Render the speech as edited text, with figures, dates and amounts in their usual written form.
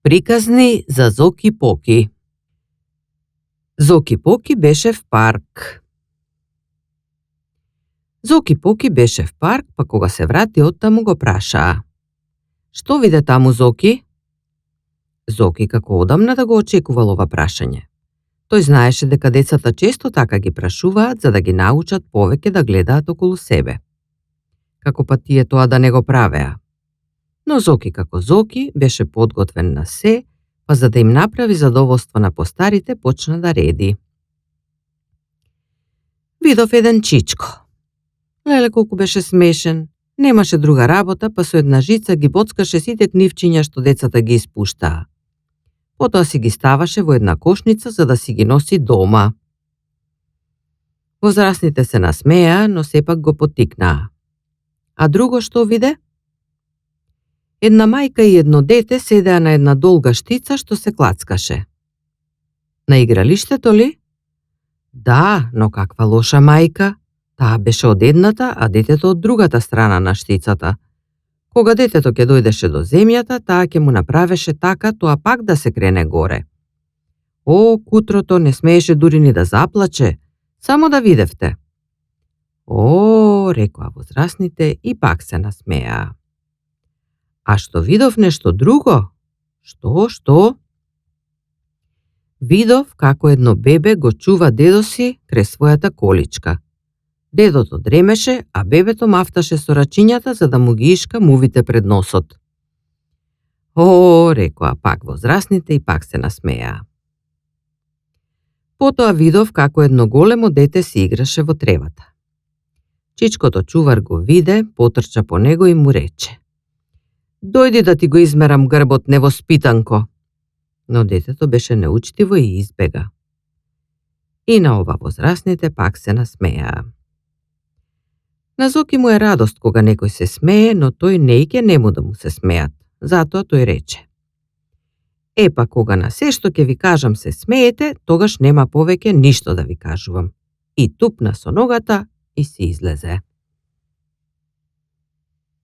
Приказни за Зоки Поки. Зоки Поки беше в парк. Зоки Поки беше в парк, па кога се врати од таму го прашаа: "Што виде таму, Зоки?" Зоки како одамна да го очекувал ова прашање. Тој знаеше дека децата често така ги прашуваат за да ги научат повеќе да гледаат околу себе. Како па тие тоа да не го правеа. Но Зоки како Зоки беше подготвен на се, па за да им направи задоволство на постарите почна да реди. Видов еден чичко. Леле колку беше смешен. Немаше друга работа, па со една жица ги боцкаше сите книвчиња што децата ги испуштаа. Потоа си ги ставаше во една кошница за да си ги носи дома. Возрастните се насмеа, но сепак го поттикнаа. А друго што виде? Една мајка и едно дете седеа на една долга штица што се клацкаше. На игралиштето ли? Да, но каква лоша мајка. Таа беше од едната, а детето од другата страна на штицата. Кога детето ќе дојдеше до земјата, таа ќе му направеше така тоа пак да се крене горе. О, кутрото не смееше дури ни да заплаче, само да видевте. О, рекоа возрастните и пак се насмеаа. А што видов нешто друго? Што? Видов како едно бебе го чува дедо си креј својата количка. Дедото дремеше, а бебето мафташе со рачињата за да му ги ишка мувите пред носот. О, рекоа пак возрастните и пак се насмеаа. Потоа видов како едно големо дете си играше во тревата. Чичкото чувар го виде, потрча по него и му рече: "Дојди да ти го измерам грбот, невоспитанко." Но детето беше неучтиво и избега. И на ова возрастните пак се насмеаа. На Зоки му е радост кога некој се смее, но тој не ике нему да му се смеат. Затоа тој рече: "Епа кога на се што ќе ви кажам се смеете, тогаш нема повеќе ништо да ви кажувам." И тупна со ногата и си излезе.